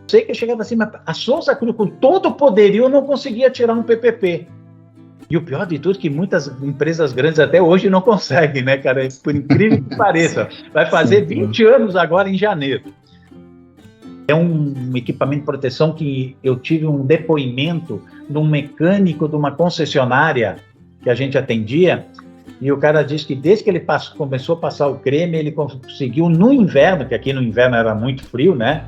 sei que chegava assim, mas a Souza Cruz, com todo o poderio, não conseguia tirar um PPP. E o pior de tudo é que muitas empresas grandes até hoje não conseguem, né, cara? Por incrível que pareça. Vai fazer 20 anos agora em janeiro. É um equipamento de proteção que eu tive um depoimento de um mecânico de uma concessionária que a gente atendia, e o cara disse que desde que ele começou a passar o creme, ele conseguiu no inverno, que aqui no inverno era muito frio, né?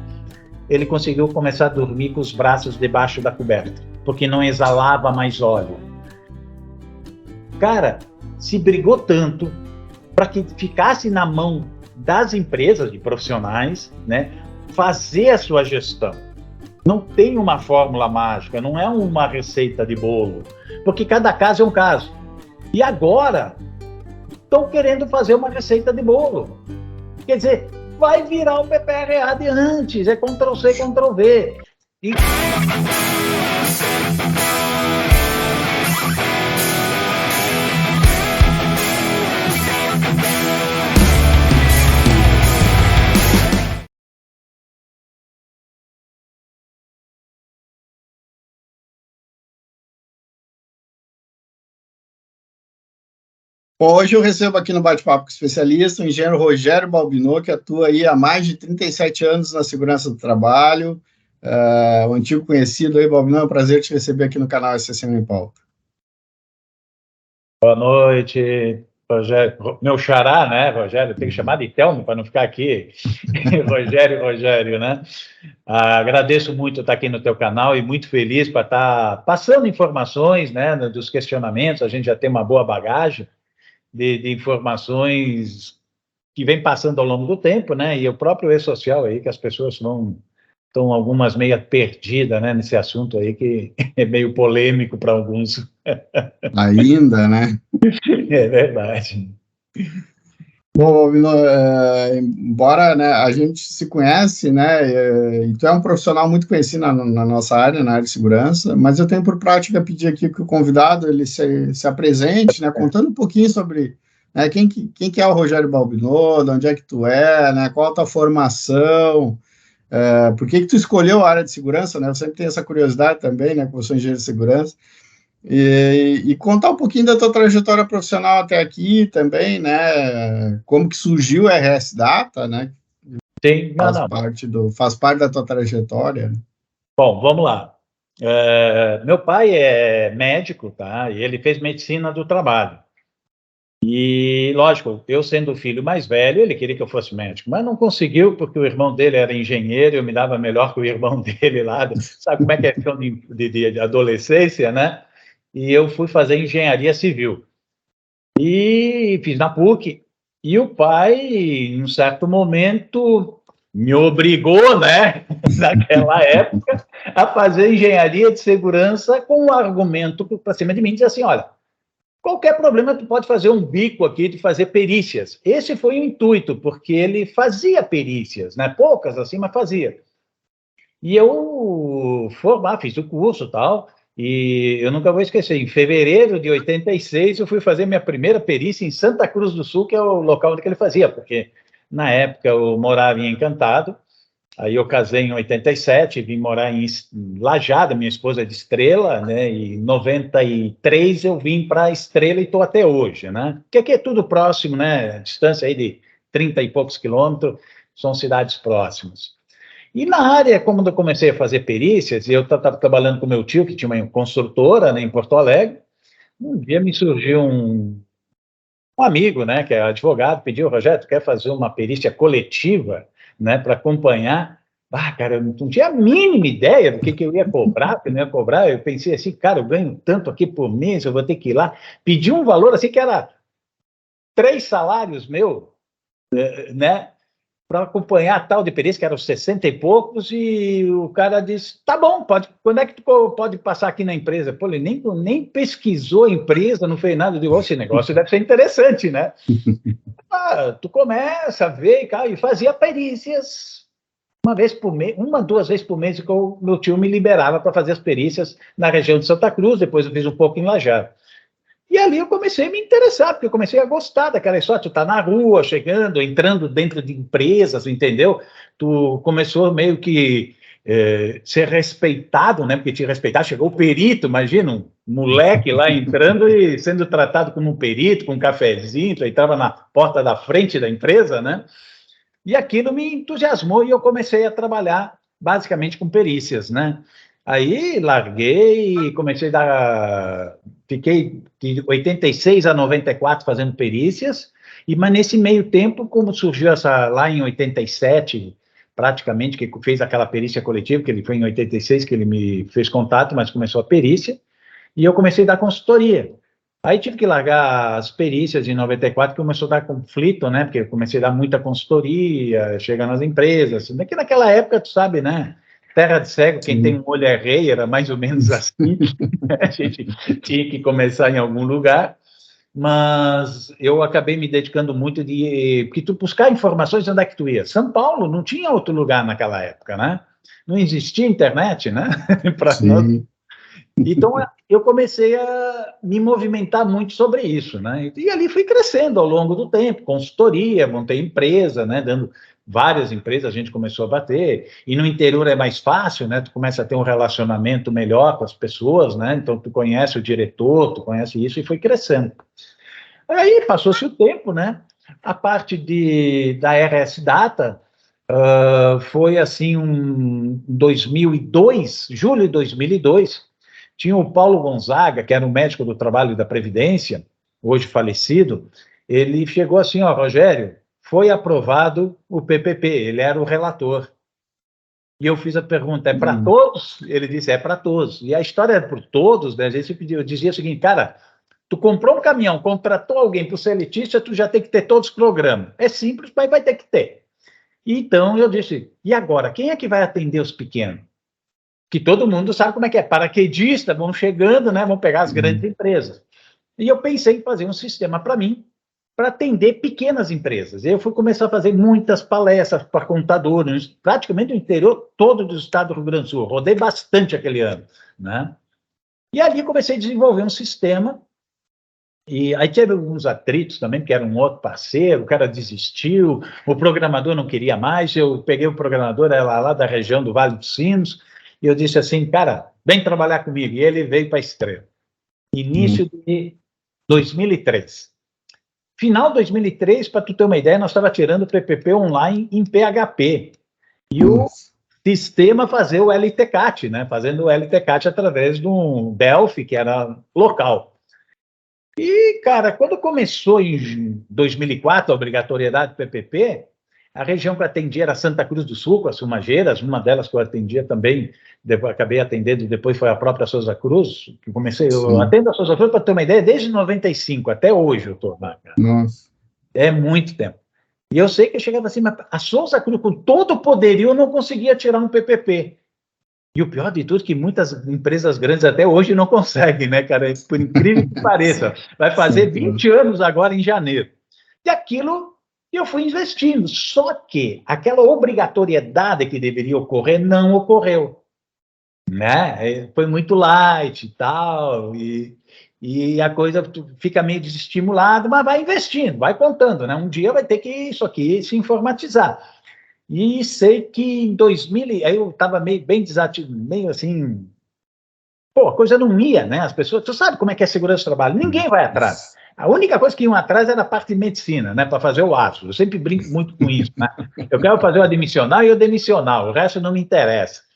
Ele conseguiu começar a dormir com os braços debaixo da coberta, porque não exalava mais óleo. Cara, se brigou tanto para que ficasse na mão das empresas, de profissionais, né, fazer a sua gestão. Não tem uma fórmula mágica, não é uma receita de bolo, porque cada caso é um caso. E agora estão querendo fazer uma receita de bolo. Quer dizer, vai virar o PPRA de antes, é Ctrl+C, Ctrl+V. E... Hoje eu recebo aqui no Bate-Papo com o especialista, o engenheiro Rogério Balbinot, que atua aí há mais de 37 anos na segurança do trabalho, o antigo conhecido aí, Balbinot, é um prazer te receber aqui no canal SCCM em Pauta. Boa noite, Rogério. Meu xará, né, Rogério? Tem que chamar de Telmo para não ficar aqui. Rogério, né? Agradeço muito estar aqui no teu canal e muito feliz para estar passando informações, né, dos questionamentos. A gente já tem uma boa bagagem de informações que vem passando ao longo do tempo, né? E o próprio e-social aí, que as pessoas estão algumas meio perdidas, né, nesse assunto aí, que é meio polêmico para alguns. Ainda, né? É verdade. Bom, embora, né, a gente se conhece, né, e tu é um profissional muito conhecido na nossa área, na área de segurança, mas eu tenho por prática pedir aqui que o convidado ele se apresente, né, contando um pouquinho sobre, né, quem que é o Rogério Balbinot, de onde é que tu é, né, qual a tua formação, por que tu escolheu a área de segurança, né, eu sempre tenho essa curiosidade também, né, que eu sou engenheiro de segurança, e contar um pouquinho da tua trajetória profissional até aqui também, né? Como que surgiu o RS Data, né? Sim, faz parte da tua trajetória. Bom, vamos lá. Meu pai é médico, tá? E ele fez medicina do trabalho. E, lógico, eu sendo o filho mais velho, ele queria que eu fosse médico, mas não conseguiu, porque o irmão dele era engenheiro, eu me dava melhor que o irmão dele lá, sabe como é que é questão de adolescência, né? E eu fui fazer engenharia civil. E fiz na PUC. E o pai, em um certo momento, me obrigou, né, naquela época, a fazer engenharia de segurança com um argumento para cima de mim, dizer assim, olha, qualquer problema tu pode fazer um bico aqui de fazer perícias. Esse foi o intuito, porque ele fazia perícias, né, poucas assim, mas fazia. E eu fiz o curso e tal, e eu nunca vou esquecer, em fevereiro de 86 eu fui fazer minha primeira perícia em Santa Cruz do Sul, que é o local onde ele fazia, porque na época eu morava em Encantado, aí eu casei em 87, vim morar em Lajada, minha esposa é de Estrela, né, e em 93 eu vim para Estrela e estou até hoje, né, porque aqui é tudo próximo, né, a distância aí de 30 e poucos quilômetros, são cidades próximas. E na área, como eu comecei a fazer perícias, e eu estava trabalhando com meu tio, que tinha uma construtora, né, em Porto Alegre, um dia me surgiu um amigo, né, que é advogado, pediu, Rogério, tu quer fazer uma perícia coletiva, né, para acompanhar? Cara, eu não tinha a mínima ideia do que eu ia cobrar, que não ia cobrar, eu pensei assim, cara, eu ganho tanto aqui por mês, eu vou ter que ir lá, pedi um valor assim que era 3 salários meu, né, para acompanhar a tal de perícia, que eram 60 e poucos, e o cara disse, tá bom, quando é que tu pode passar aqui na empresa? Pô, ele nem pesquisou a empresa, não fez nada, eu digo, esse negócio deve ser interessante, né? Tu começa a ver, cara, e fazia perícias uma vez por mês, 2 vezes por mês, que o meu tio me liberava para fazer as perícias na região de Santa Cruz, depois eu fiz um pouco em Lajado. E ali eu comecei a me interessar, porque eu comecei a gostar daquela história, tu tá na rua, chegando, entrando dentro de empresas, entendeu? Tu começou meio que ser respeitado, né? Porque te respeitar, chegou o perito, imagina, um moleque lá entrando e sendo tratado como um perito, com um cafezinho, então estava na porta da frente da empresa, né? E aquilo me entusiasmou e eu comecei a trabalhar basicamente com perícias, né? Aí larguei e comecei a dar... Fiquei de 86 a 94 fazendo perícias, mas nesse meio tempo, como surgiu essa lá em 87, praticamente, que fez aquela perícia coletiva, que ele foi em 86 que ele me fez contato, mas começou a perícia, e eu comecei a dar consultoria. Aí tive que largar as perícias em 94, que começou a dar conflito, né? Porque eu comecei a dar muita consultoria, chegar nas empresas. Naquela época, tu sabe, né? Terra de cego, quem tem um olho é rei, era mais ou menos assim. A gente tinha que começar em algum lugar. Mas eu acabei me dedicando muito porque tu buscar informações, onde é que tu ia? São Paulo não tinha outro lugar naquela época, né? Não existia internet, né? Para nós. Então, eu comecei a me movimentar muito sobre isso, né? E ali fui crescendo ao longo do tempo, consultoria, montei empresa, né? Dando várias empresas, a gente começou a bater. E no interior é mais fácil, né? Tu começa a ter um relacionamento melhor com as pessoas, né? Então, tu conhece o diretor, tu conhece isso e foi crescendo. Aí, passou-se o tempo, né? A parte da RS Data foi, assim, 2002, julho de 2002, tinha o Paulo Gonzaga, que era um médico do trabalho e da Previdência, hoje falecido, ele chegou assim, ó, Rogério, foi aprovado o PPP, ele era o relator. E eu fiz a pergunta, é para todos? Ele disse, é para todos. E a história é por todos, né? A gente eu dizia o seguinte, cara, tu comprou um caminhão, contratou alguém para ser elitista, tu já tem que ter todos os programas. É simples, mas vai ter que ter. Então eu disse, e agora, quem é que vai atender os pequenos? Que todo mundo sabe como é que é, paraquedistas vão chegando, né, vão pegar as grandes empresas. E eu pensei em fazer um sistema para mim, para atender pequenas empresas. E eu fui começar a fazer muitas palestras para contadores, praticamente o interior todo do estado do Rio Grande do Sul. Rodei bastante aquele ano, né? E ali comecei a desenvolver um sistema, e aí teve alguns atritos também, porque era um outro parceiro, o cara desistiu, o programador não queria mais, eu peguei o programador, era lá da região do Vale dos Sinos, e eu disse assim, cara, vem trabalhar comigo. E ele veio para a Estrela. Início de 2003. Final de 2003, para tu ter uma ideia, nós estávamos tirando o PPP online em PHP. E o sistema fazia o LTCAT, né? Fazendo o LTCAT através de um Delphi, que era local. E, cara, quando começou em 2004 a obrigatoriedade do PPP, a região que eu atendia era Santa Cruz do Sul, com as Fumageiras, uma delas que eu atendia também, acabei atendendo, depois foi a própria Souza Cruz, que eu atendo a Souza Cruz, para ter uma ideia, desde 95 até hoje eu estou lá, cara. Nossa. É muito tempo. E eu sei que eu chegava assim, mas a Souza Cruz, com todo o poderio, não conseguia tirar um PPP. E o pior de tudo é que muitas empresas grandes até hoje não conseguem, né, cara? Por incrível que pareça. Vai fazer 20 anos agora em janeiro. E aquilo eu fui investindo. Só que aquela obrigatoriedade que deveria ocorrer não ocorreu. Né? Foi muito light e tal, e a coisa fica meio desestimulada, mas vai investindo, vai contando, né? Um dia vai ter que isso aqui se informatizar. E sei que em 2000, aí eu estava bem desativo, meio assim, pô, a coisa não ia, né? As pessoas, tu sabe como é que é segurança do trabalho, ninguém vai atrás. A única coisa que iam atrás era a parte de medicina, né? Para fazer o ASO. Eu sempre brinco muito com isso, né? Eu quero fazer o admissional e o demissional, o resto não me interessa.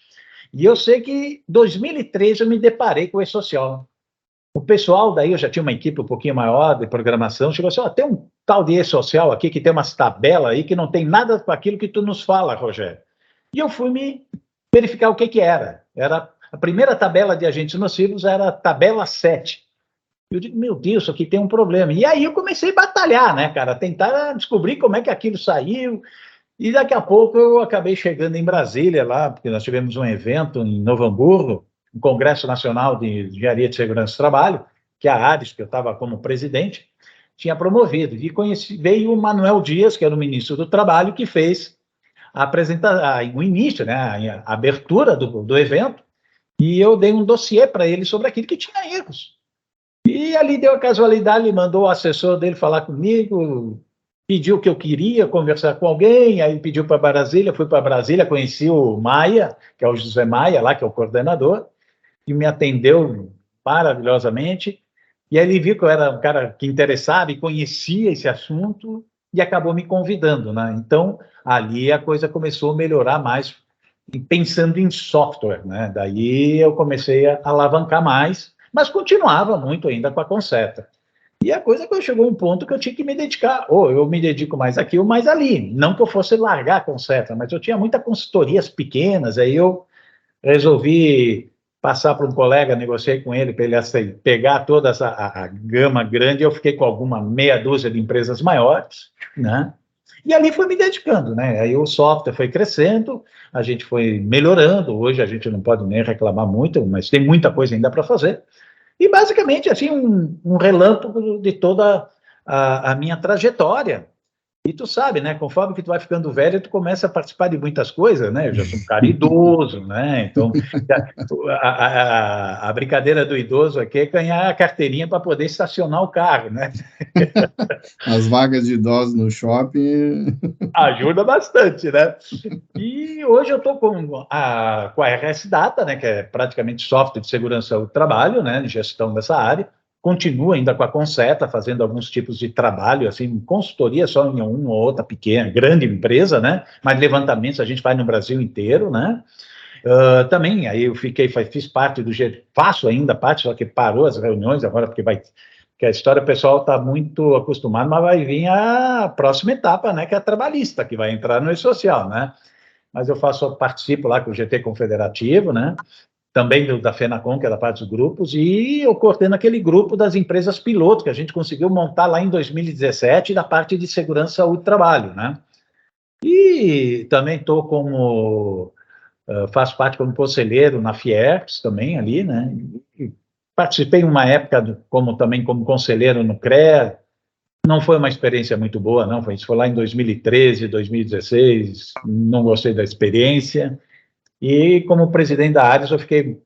E eu sei que em 2013 eu me deparei com o E-Social. O pessoal daí, eu já tinha uma equipe um pouquinho maior de programação, chegou assim, tem um tal de E-Social aqui que tem umas tabelas aí que não tem nada com aquilo que tu nos fala, Rogério. E eu fui me verificar o que era. Era a primeira tabela de agentes nocivos era a tabela 7. Eu digo, meu Deus, isso aqui tem um problema. E aí eu comecei a batalhar, né, cara? Tentar descobrir como é que aquilo saiu. E daqui a pouco eu acabei chegando em Brasília lá, porque nós tivemos um evento em Novo Hamburgo, um Congresso Nacional de Engenharia de Segurança do Trabalho, que a ARES, que eu estava como presidente, tinha promovido. E veio o Manuel Dias, que era o ministro do Trabalho, que fez o início, né, a abertura do evento, e eu dei um dossiê para ele sobre aquilo que tinha erros. E ali deu a casualidade, ele mandou o assessor dele falar comigo, pediu que eu queria conversar com alguém, aí pediu para Brasília, fui para Brasília, conheci o Maia, que é o José Maia, lá, que é o coordenador, e me atendeu maravilhosamente, e aí ele viu que eu era um cara que interessava e conhecia esse assunto, e acabou me convidando, né? Então, ali a coisa começou a melhorar mais, pensando em software, né? Daí eu comecei a alavancar mais, mas continuava muito ainda com a Concerta. E a coisa que chegou a um ponto que eu tinha que me dedicar, ou eu me dedico mais aqui ou mais ali. Não que eu fosse largar a Concerta, mas eu tinha muitas consultorias pequenas, aí eu resolvi passar para um colega, negociei com ele para ele pegar toda a gama grande, eu fiquei com alguma meia dúzia de empresas maiores, né? E ali foi me dedicando, né? Aí o software foi crescendo, a gente foi melhorando, hoje a gente não pode nem reclamar muito, mas tem muita coisa ainda para fazer. E basicamente, assim, um relâmpago de toda a minha trajetória. E tu sabe, né? Conforme que tu vai ficando velho, tu começa a participar de muitas coisas, né? Eu já sou um cara idoso, né? Então, a brincadeira do idoso aqui é ganhar a carteirinha para poder estacionar o carro, né? As vagas de idosos no shopping. Ajuda bastante, né? E hoje eu estou com a RS Data, né, que é praticamente software de segurança do trabalho, né, de gestão dessa área. Continuo ainda com a Concerta, fazendo alguns tipos de trabalho, assim, consultoria só em uma ou outra pequena, grande empresa, né, mas levantamentos a gente faz no Brasil inteiro, né. Também, aí eu fiz parte faço ainda parte, só que parou as reuniões agora, porque a história o pessoal está muito acostumado, mas vai vir a próxima etapa, né, que é a trabalhista, que vai entrar no e-social, né. Mas participo lá com o GT Confederativo, né? Também da FENACOM, que é da parte dos grupos, e eu coordeno aquele grupo das empresas piloto que a gente conseguiu montar lá em 2017 da parte de segurança do trabalho, né? E também faço parte como conselheiro na Fierps também ali, né? E participei uma época também como conselheiro no CREA. Não foi uma experiência muito boa, não. Isso foi lá em 2013, 2016. Não gostei da experiência. E como presidente da Ares, eu fiquei,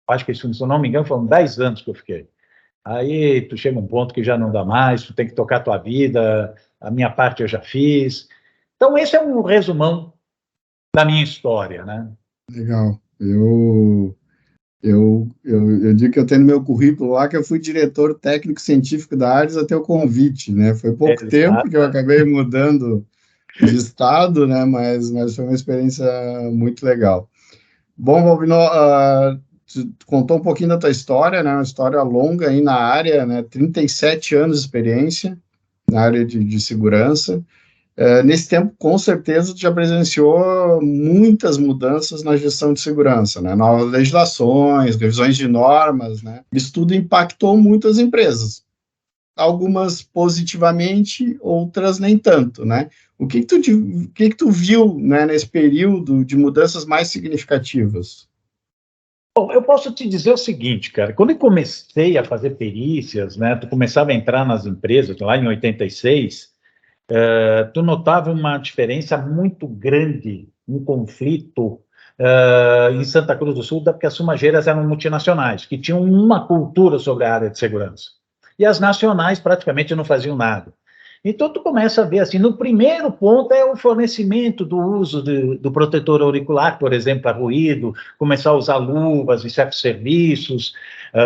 acho que isso, se eu não me engano, foram 10 anos que eu fiquei. Aí tu chega um ponto que já não dá mais, tu tem que tocar a tua vida, a minha parte eu já fiz. Então, esse é um resumão da minha história, né? Legal. Eu digo que eu tenho no meu currículo lá que eu fui diretor técnico científico da Ares até o convite, né? Foi pouco tempo que eu acabei mudando de estado, né? Mas foi uma experiência muito legal. Bom, Valvino, tu contou um pouquinho da tua história, né? Uma história longa aí na área, né? 37 anos de experiência na área de segurança. Nesse tempo, com certeza, tu já presenciou muitas mudanças na gestão de segurança, né? Novas legislações, revisões de normas, né? Isso tudo impactou muitas empresas. Algumas positivamente, outras nem tanto, né? O que que tu viu, né, nesse período de mudanças mais significativas? Bom, eu posso te dizer o seguinte, cara, quando eu comecei a fazer perícias, né, tu começava a entrar nas empresas, lá em 86, tu notava uma diferença muito grande, um conflito em Santa Cruz do Sul, porque as fumageiras eram multinacionais, que tinham uma cultura sobre a área de segurança. E as nacionais praticamente não faziam nada. Então, tu começa a ver, assim, no primeiro ponto é o fornecimento do uso do protetor auricular, por exemplo, para ruído, começar a usar luvas em certos serviços,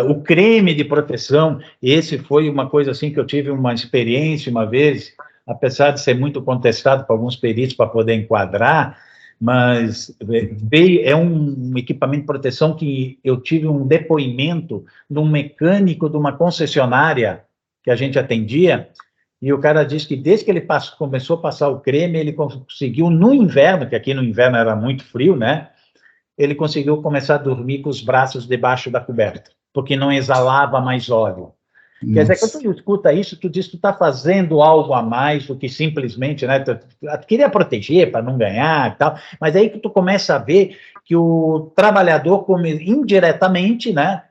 o creme de proteção, esse foi uma coisa, assim, que eu tive uma experiência uma vez, apesar de ser muito contestado por alguns peritos para poder enquadrar, mas é um equipamento de proteção que eu tive um depoimento de um mecânico de uma concessionária que a gente atendia, e o cara disse que desde que ele começou a passar o creme, ele conseguiu no inverno, que aqui no inverno era muito frio, né? Ele conseguiu começar a dormir com os braços debaixo da coberta, porque não exalava mais óleo. Quer dizer, quando Nossa. tu escuta isso, tu diz que tu está fazendo algo a mais do que simplesmente, né? Tu queria proteger para não ganhar e tal, mas aí que tu começa a ver que o trabalhador, indiretamente, né?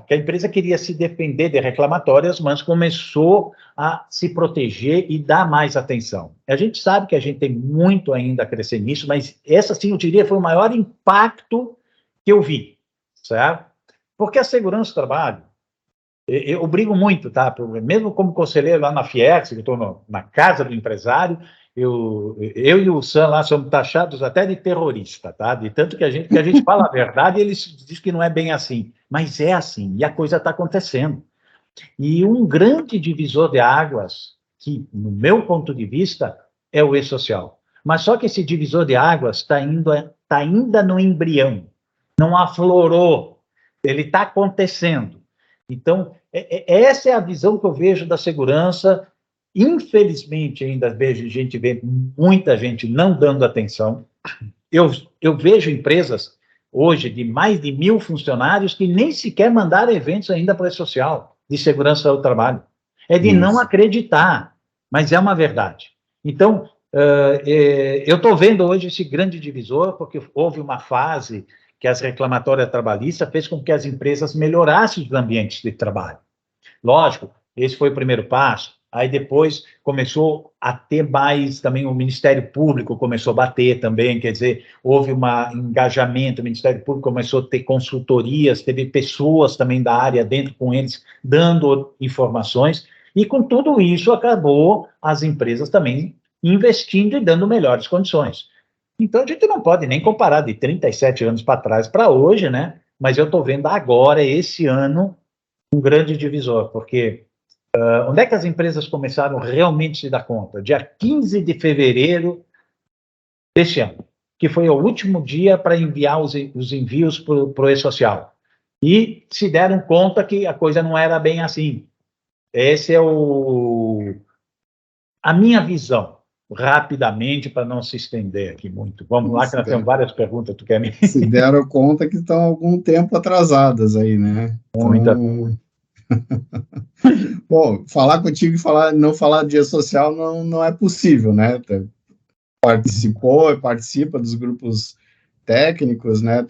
Que a empresa queria se defender de reclamatórias, mas começou a se proteger e dar mais atenção. A gente sabe que a gente tem muito ainda a crescer nisso, mas essa, sim, eu diria, foi o maior impacto que eu vi, certo? Porque a segurança do trabalho, Eu brigo muito, tá? Mesmo como conselheiro lá na Fiergs, que eu estou na casa do empresário, eu e o Sam lá somos taxados até de terrorista, tá? De tanto que a gente fala a verdade e eles dizem que não é bem assim. Mas é assim, e a coisa está acontecendo. E um grande divisor de águas, que, no meu ponto de vista, é o e-social. Mas só que esse divisor de águas tá ainda no embrião, não aflorou, ele está acontecendo. Então, essa é a visão que eu vejo da segurança. Infelizmente, ainda vejo, a gente vê muita gente não dando atenção. Eu vejo empresas hoje de mais de 1.000 funcionários que nem sequer mandaram eventos ainda para a social de segurança do trabalho. É de não acreditar, mas é uma verdade. Então, eu estou vendo hoje esse grande divisor, porque houve uma fase que as reclamatórias trabalhistas fez com que as empresas melhorassem os ambientes de trabalho. Lógico, esse foi o primeiro passo. Aí depois começou a ter mais, também o Ministério Público começou a bater também, quer dizer, houve um engajamento, o Ministério Público começou a ter consultorias, teve pessoas também da área dentro com eles, dando informações, e com tudo isso acabou as empresas também investindo e dando melhores condições. Então a gente não pode nem comparar de 37 anos para trás para hoje, né? Mas eu estou vendo agora, esse ano, um grande divisor, porque onde é que as empresas começaram realmente a se dar conta? Dia 15 de fevereiro deste ano, que foi o último dia para enviar os envios para o e-social. E se deram conta que a coisa não era bem assim. Esse é a minha visão, rapidamente, para não se estender aqui muito. Vamos lá, que nós temos várias perguntas. Tu quer me... Se deram conta que estão algum tempo atrasadas aí, né? Muita. Então... Bom, falar contigo e não falar de rede social não é possível, né? Participa dos grupos técnicos, né?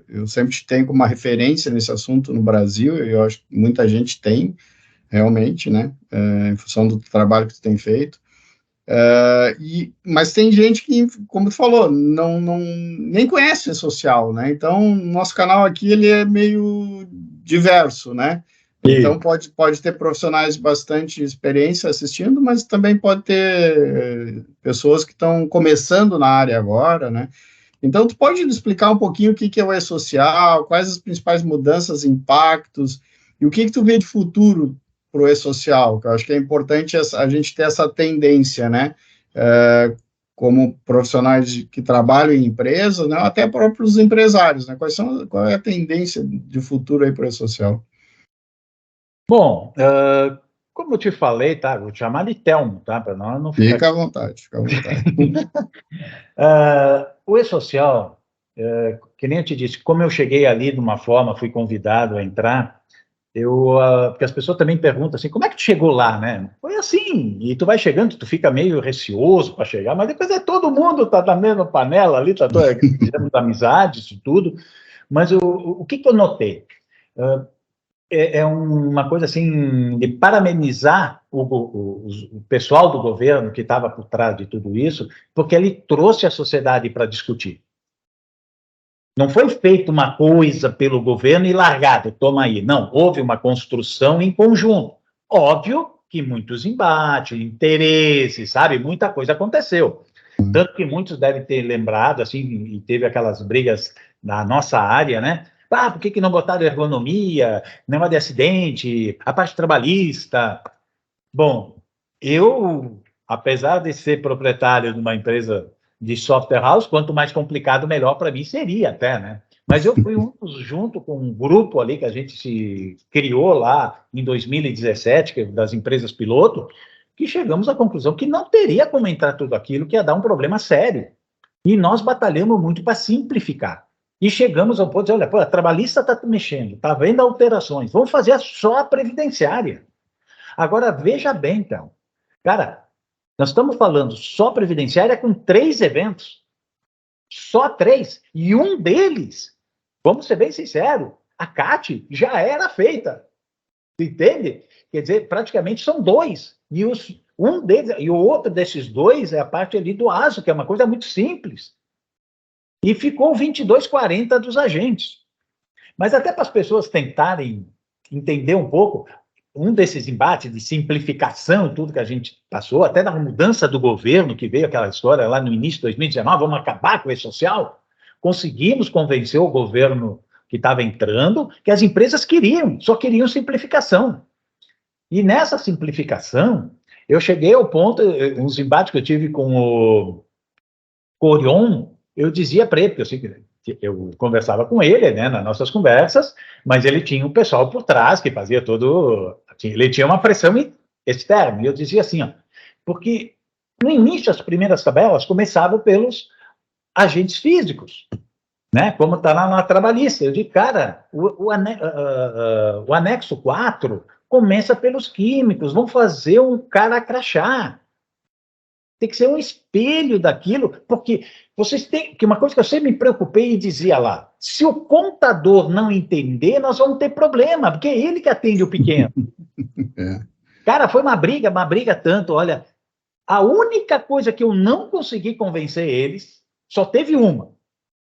Eu sempre te tenho como uma referência nesse assunto no Brasil, e eu acho que muita gente tem, realmente, né? Em função do trabalho que tu tem feito. Mas tem gente que, como tu falou, nem conhece rede social, né? Então, nosso canal aqui, ele é meio diverso, né? Então, pode ter profissionais de bastante experiência assistindo, mas também pode ter pessoas que estão começando na área agora, né? Então, tu pode explicar um pouquinho o que é o e-social, quais as principais mudanças, impactos, e o que tu vê de futuro para o e-social, que eu acho que é importante a gente ter essa tendência, né? Como profissionais que trabalham em empresas, né? Até próprios empresários, né? Qual é a tendência de futuro aí para o e-social? Bom, como eu te falei, tá? Vou te chamar de Telmo, tá? Para não ficar... Fica à vontade, fica à vontade. O e-social, que nem eu te disse, como eu cheguei ali de uma forma, fui convidado a entrar, porque as pessoas também perguntam assim, como é que tu chegou lá, né? Foi assim, e tu vai chegando, tu fica meio receoso para chegar, mas depois todo mundo tá na mesma panela ali, fizemos amizades e tudo, mas o que eu notei? É uma coisa assim, de parabenizar o pessoal do governo que estava por trás de tudo isso, porque ele trouxe a sociedade para discutir. Não foi feita uma coisa pelo governo e largada, toma aí. Não, houve uma construção em conjunto. Óbvio que muitos embates, interesses, sabe? Muita coisa aconteceu. Tanto que muitos devem ter lembrado, assim, e teve aquelas brigas na nossa área, né? Ah, por que não botaram ergonomia, negócio de acidente, a parte trabalhista? Bom, apesar de ser proprietário de uma empresa de software house, quanto mais complicado, melhor para mim seria até, né? Mas eu fui junto com um grupo ali que a gente se criou lá em 2017, que é das empresas piloto, que chegamos à conclusão que não teria como entrar tudo aquilo, que ia dar um problema sério. E nós batalhamos muito para simplificar. E chegamos ao ponto de, olha, pô, a trabalhista está mexendo, está vendo alterações, vamos fazer só a previdenciária. Agora, veja bem, então, cara, nós estamos falando só previdenciária com 3 eventos, só 3, e um deles, vamos ser bem sinceros, a CAT já era feita, entende? Quer dizer, praticamente são 2, um deles, e o outro desses 2 é a parte ali do ASO, que é uma coisa muito simples, e ficou 22,40 dos agentes. Mas até para as pessoas tentarem entender um pouco um desses embates de simplificação, tudo que a gente passou, até da mudança do governo, que veio aquela história lá no início de 2019, vamos acabar com o E-Social, conseguimos convencer o governo que estava entrando que as empresas só queriam simplificação. E nessa simplificação, eu cheguei ao ponto, uns embates que eu tive com o Orion, eu dizia para ele, porque eu conversava com ele, né, nas nossas conversas, mas ele tinha um pessoal por trás que fazia todo... Ele tinha uma pressão externa, e eu dizia assim, ó, porque no início as primeiras tabelas começavam pelos agentes físicos, né, como está lá na trabalhista. Eu digo, cara, o anexo 4 começa pelos químicos, vão fazer um cara crachá. Tem que ser um espelho daquilo, porque vocês têm... Que uma coisa que eu sempre me preocupei e dizia lá, se o contador não entender, nós vamos ter problema, porque é ele que atende o pequeno. Cara, foi uma briga tanto, olha, a única coisa que eu não consegui convencer eles, só teve uma,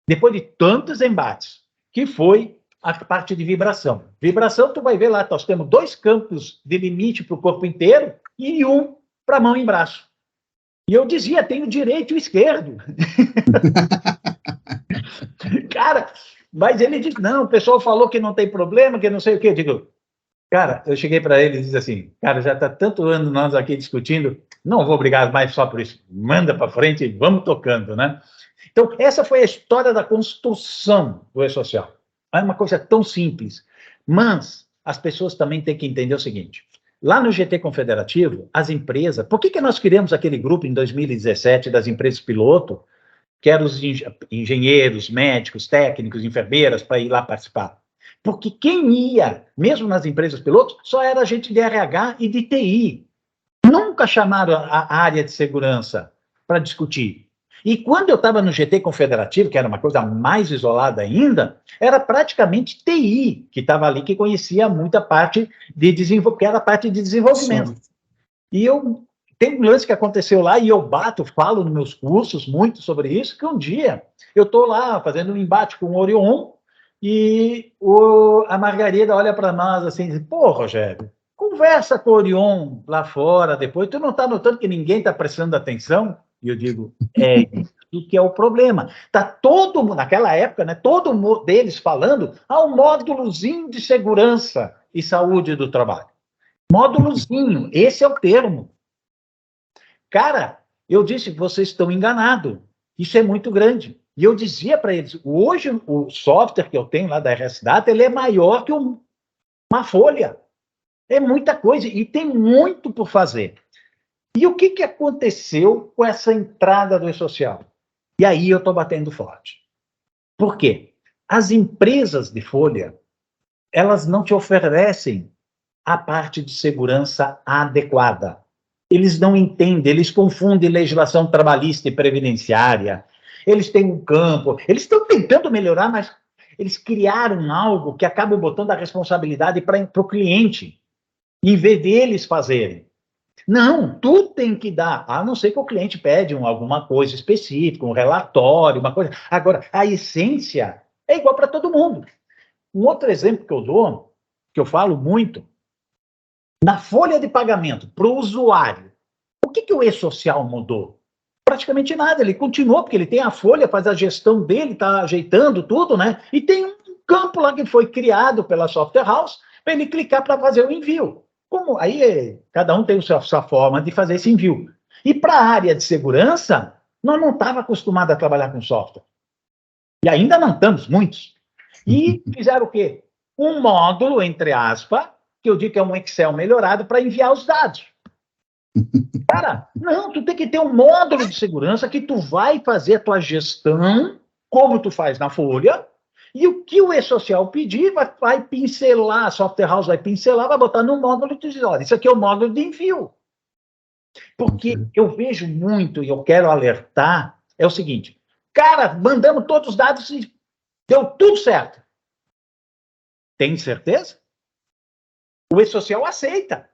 depois de tantos embates, que foi a parte de vibração. Vibração, tu vai ver lá, nós temos 2 campos de limite para o corpo inteiro e um para mão e braço. E eu dizia, tenho direito e esquerdo. Cara, mas ele disse, não, o pessoal falou que não tem problema, que não sei o quê. Eu digo, cara, eu cheguei para ele e disse assim, cara, já está tanto ano nós aqui discutindo, não vou brigar mais só por isso, manda para frente e vamos tocando, né? Então, essa foi a história da construção do E-Social. É uma coisa tão simples, mas as pessoas também têm que entender o seguinte, lá no GT Confederativo, as empresas... Por que nós criamos aquele grupo em 2017 das empresas piloto, que eram os engenheiros, médicos, técnicos, enfermeiras, para ir lá participar? Porque quem ia, mesmo nas empresas pilotos, só era gente de RH e de TI. Nunca chamaram a área de segurança para discutir. E quando eu estava no GT Confederativo, que era uma coisa mais isolada ainda, era praticamente TI que estava ali, que conhecia muita parte de desenvolvimento, que era a parte de desenvolvimento. Sim. E eu tem um lance que aconteceu lá, e eu falo nos meus cursos muito sobre isso, que um dia eu estou lá fazendo um embate com o Orion, e a Margarida olha para nós assim, diz, pô, Rogério, conversa com o Orion lá fora depois, tu não está notando que ninguém está prestando atenção? E eu digo, é isso que é o problema. Está todo mundo, naquela época, né, todo mundo deles falando ao módulozinho de segurança e saúde do trabalho. Módulozinho, esse é o termo. Cara, eu disse que vocês estão enganados. Isso é muito grande. E eu dizia para eles, hoje o software que eu tenho lá da RS Data, ele é maior que uma folha. É muita coisa e tem muito por fazer. E o que aconteceu com essa entrada do E-Social? E aí eu estou batendo forte. Por quê? As empresas de folha, elas não te oferecem a parte de segurança adequada. Eles não entendem, eles confundem legislação trabalhista e previdenciária. Eles têm um campo, eles estão tentando melhorar, mas eles criaram algo que acaba botando a responsabilidade para o cliente, em vez deles fazerem. Não, tu tem que dar, a não ser que o cliente pede alguma coisa específica, um relatório, uma coisa. Agora, a essência é igual para todo mundo. Um outro exemplo que eu dou, que eu falo muito, na folha de pagamento para o usuário, o que o E-Social mudou? Praticamente nada, ele continuou, porque ele tem a folha, faz a gestão dele, está ajeitando tudo, né? E tem um campo lá que foi criado pela Software House para ele clicar para fazer o envio. Como aí cada um tem a sua forma de fazer esse envio. E para a área de segurança, nós não estávamos acostumados a trabalhar com software. E ainda não estamos, muitos. E fizeram o quê? Um módulo, entre aspas, que eu digo que é um Excel melhorado para enviar os dados. Cara, não, tu tem que ter um módulo de segurança que tu vai fazer a tua gestão, como tu faz na folha, e o que o E-Social pedir, vai pincelar, a Software House vai pincelar, vai botar no módulo e tu diz, olha, isso aqui é o módulo de envio. Porque eu vejo muito, e eu quero alertar, é o seguinte, cara, mandamos todos os dados e deu tudo certo. Tem certeza? O E-Social aceita.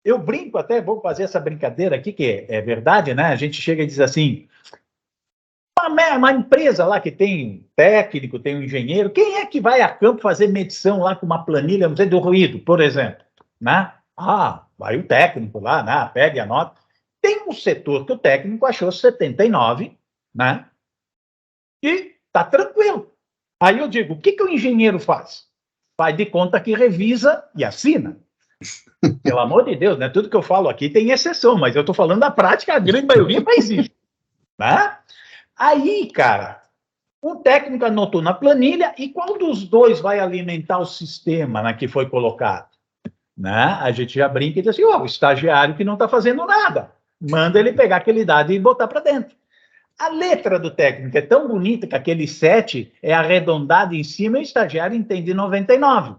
Eu brinco até, vou fazer essa brincadeira aqui, que é verdade, né? A gente chega e diz assim, Uma empresa lá que tem técnico, tem um engenheiro, quem é que vai a campo fazer medição lá com uma planilha, não sei, do ruído, por exemplo, né? Vai o técnico lá, né? Pega e anota. Tem um setor que o técnico achou 79, né? E tá tranquilo. Aí eu digo, o que o engenheiro faz? Faz de conta que revisa e assina. Pelo amor de Deus, né? Tudo que eu falo aqui tem exceção, mas eu estou falando da prática, a grande maioria faz isso, né? Aí, cara, o técnico anotou na planilha e qual dos dois vai alimentar o sistema, né, que foi colocado? Né? A gente já brinca e diz assim, o estagiário que não está fazendo nada, manda ele pegar aquele dado e botar para dentro. A letra do técnico é tão bonita que aquele 7 é arredondado em cima e o estagiário entende 99.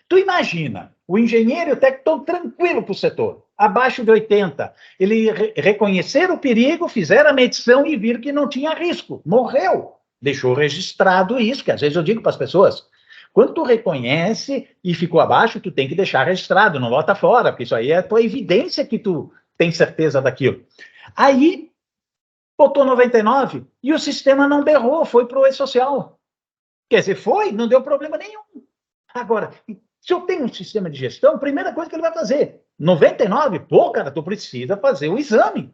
Tu imagina, o engenheiro e o técnico estão tranquilos para o setor, abaixo de 80. Ele reconheceram o perigo, fizeram a medição e viram que não tinha risco. Morreu. Deixou registrado isso, que às vezes eu digo para as pessoas, quando tu reconhece e ficou abaixo, tu tem que deixar registrado, não bota fora, porque isso aí é a tua evidência que tu tem certeza daquilo. Aí, botou 99 e o sistema não berrou, foi para o E-Social. Quer dizer, não deu problema nenhum. Agora, se eu tenho um sistema de gestão, a primeira coisa que ele vai fazer, 99, cara, tu precisa fazer o exame,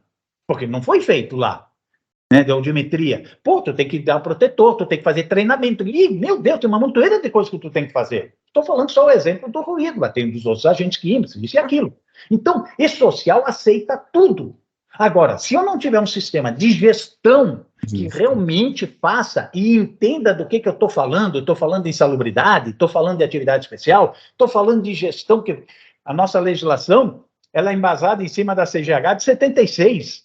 porque não foi feito lá, né, de audiometria. Tu tem que dar o protetor, tu tem que fazer treinamento. E, meu Deus, tem uma montoeira de coisas que tu tem que fazer. Estou falando só o exemplo do ruído, mas tem dos outros agentes químicos, isso e aquilo. Então, E-Social aceita tudo. Agora, se eu não tiver um sistema de gestão que realmente faça e entenda do que eu estou falando de insalubridade, estou falando de atividade especial, estou falando de gestão, que a nossa legislação ela é embasada em cima da CGH de 76.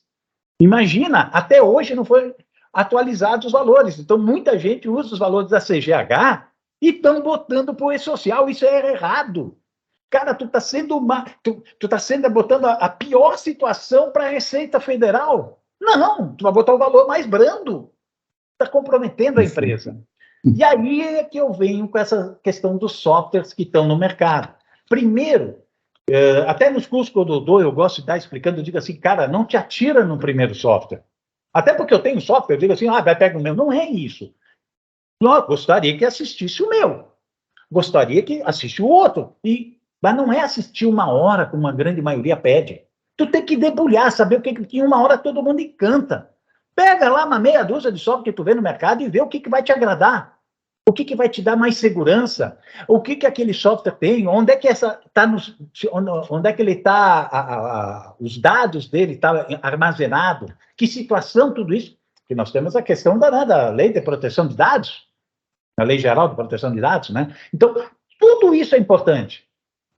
Imagina, até hoje não foi atualizados os valores. Então, muita gente usa os valores da CGH e estão botando para o E-Social. Isso é errado. Cara, tu tá botando a pior situação para a Receita Federal. Não, tu vai botar o valor mais brando. Está comprometendo a empresa. E aí é que eu venho com essa questão dos softwares que estão no mercado. Primeiro, até nos cursos que eu dou, eu gosto de estar explicando, eu digo assim, cara, não te atira no primeiro software. Até porque eu tenho software, eu digo assim, vai pegar o meu. Não é isso. Eu gostaria que assistisse o meu. Gostaria que assistisse o outro. Mas não é assistir 1 hora, como a grande maioria pede. Tu tem que debulhar, saber o que em 1 hora todo mundo encanta. Pega lá uma meia dúzia de software que tu vê no mercado e vê o que vai te agradar. O que vai te dar mais segurança? O que aquele software tem? Onde é que onde é que ele está? Os dados dele estão armazenados? Que situação tudo isso? Porque nós temos a questão da lei de proteção de dados, a lei geral de proteção de dados, né? Então, tudo isso é importante.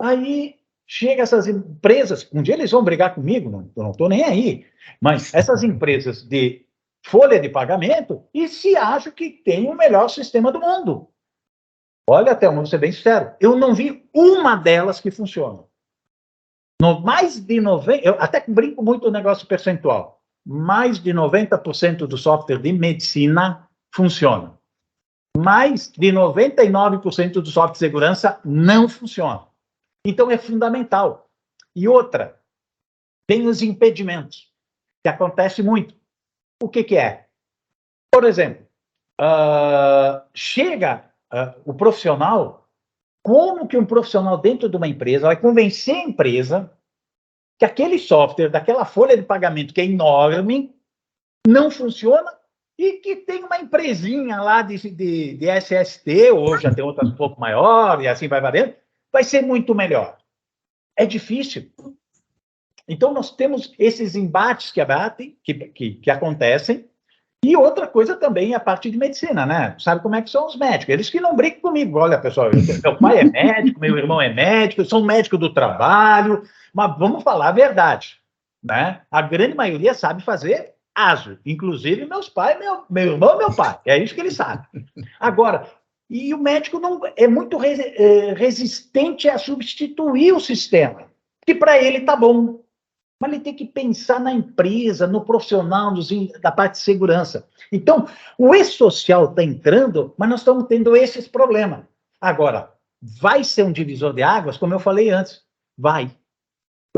Aí chega essas empresas, um dia eles vão brigar comigo, não estou nem aí, mas essas empresas de folha de pagamento e se acham que tem o melhor sistema do mundo. Olha, até vou ser bem sincero, eu não vi uma delas que funciona. Mais de 90%, eu até brinco muito o negócio percentual, mais de 90% do software de medicina funciona. Mais de 99% do software de segurança não funciona. Então, é fundamental. E outra, tem os impedimentos, que acontece muito. O que é? Por exemplo, chega o profissional, como que um profissional dentro de uma empresa vai convencer a empresa que aquele software, daquela folha de pagamento que é enorme, não funciona e que tem uma empresinha lá de SST, ou já tem outras um pouco maior, e assim vai variando, vai ser muito melhor. É difícil. Então, nós temos esses embates que acontecem, e outra coisa também é a parte de medicina, né? Sabe como é que são os médicos? Eles que não brincam comigo. Olha, pessoal, meu pai é médico, meu irmão é médico, eu sou um médico do trabalho, mas vamos falar a verdade, né? A grande maioria sabe fazer ASO, inclusive meus pais, meu irmão e meu pai. É isso que eles sabem. Agora, e o médico não é muito resistente a substituir o sistema, que para ele está bom. Mas ele tem que pensar na empresa, no profissional, da parte de segurança. Então, o E-Social está entrando, mas nós estamos tendo esses problemas. Agora, vai ser um divisor de águas, como eu falei antes? Vai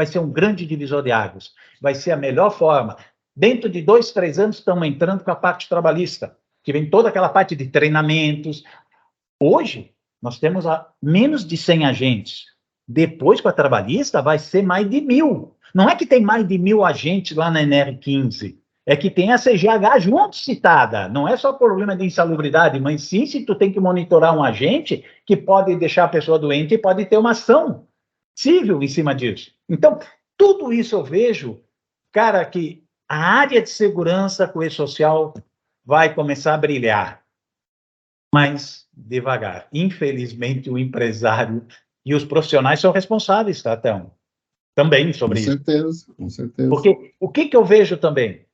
ser um grande divisor de águas. Vai ser a melhor forma. dentro de 2, 3 anos, estão entrando com a parte trabalhista, que vem toda aquela parte de treinamentos. Hoje, nós temos menos de 100 agentes. Depois, com a trabalhista, vai ser mais de 1.000. Não é que tem mais de 1.000 agentes lá na NR15, é que tem a CGH junto citada. Não é só problema de insalubridade, mas sim se tu tem que monitorar um agente que pode deixar a pessoa doente e pode ter uma ação civil em cima disso. Então, tudo isso eu vejo, cara, que a área de segurança com esse social vai começar a brilhar, mas devagar. Infelizmente, o empresário e os profissionais são responsáveis, tá, Thelma? Também sobre isso. Com certeza, com certeza. Porque o que eu vejo também,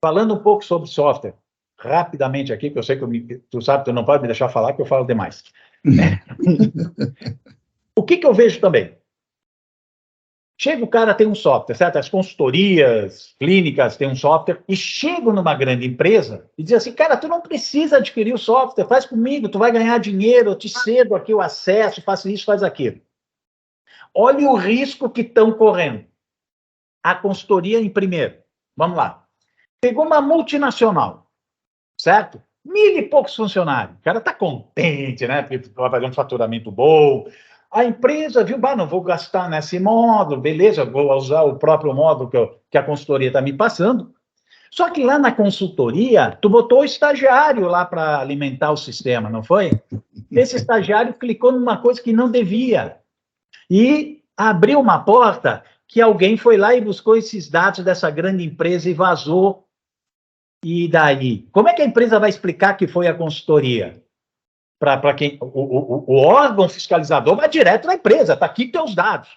falando um pouco sobre software, rapidamente aqui, que eu sei que tu sabe, tu não pode me deixar falar, que eu falo demais. O que eu vejo também? Chega o cara, tem um software, certo? As consultorias clínicas têm um software, e chegam numa grande empresa e dizem assim, cara, tu não precisa adquirir o software, faz comigo, tu vai ganhar dinheiro, eu te cedo aqui o acesso, faço isso, faz aquilo. Olha o risco que estão correndo. A consultoria em primeiro. Vamos lá. Pegou uma multinacional, certo? 1.000 e poucos funcionários. O cara está contente, né? Porque vai fazer um faturamento bom. A empresa viu, não vou gastar nesse módulo, beleza, vou usar o próprio módulo que a consultoria está me passando. Só que lá na consultoria, tu botou o estagiário lá para alimentar o sistema, não foi? Esse estagiário clicou numa coisa que não devia. E abriu uma porta que alguém foi lá e buscou esses dados dessa grande empresa e vazou. E daí? Como é que a empresa vai explicar que foi a consultoria? Para quem o órgão fiscalizador vai direto na empresa, está aqui teus dados.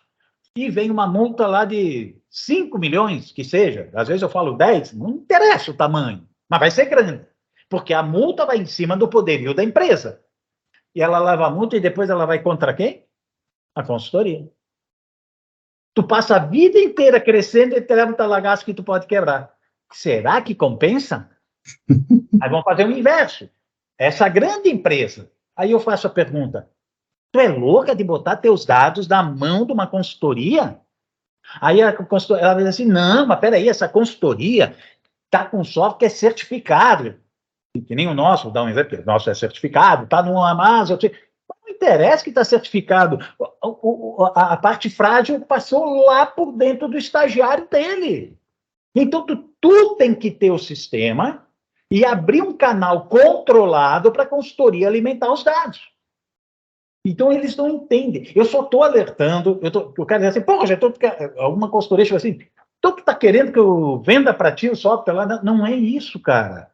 E vem uma multa lá de 5 milhões, que seja. Às vezes eu falo 10, não interessa o tamanho, mas vai ser grande. Porque a multa vai em cima do poderio da empresa. E ela leva a multa e depois ela vai contra quem? A consultoria. Tu passa a vida inteira crescendo e te leva um talagaço que tu pode quebrar. Será que compensa? Aí vamos fazer o inverso. Essa grande empresa. Aí eu faço a pergunta, tu é louca de botar teus dados na mão de uma consultoria? Aí a consultoria, ela diz assim, não, mas peraí, essa consultoria está com software que é certificado. Que nem o nosso, vou dar um exemplo, o nosso é certificado, está no Amazon, não interessa que está certificado. A parte frágil passou lá por dentro do estagiário dele. Então, tu tem que ter o sistema e abrir um canal controlado para a consultoria alimentar os dados. Então, eles não entendem. Eu só estou alertando, o cara diz assim, pô, já estou... Alguma consultoria chega assim, então tu está querendo que eu venda para ti o software lá? Não é isso, cara.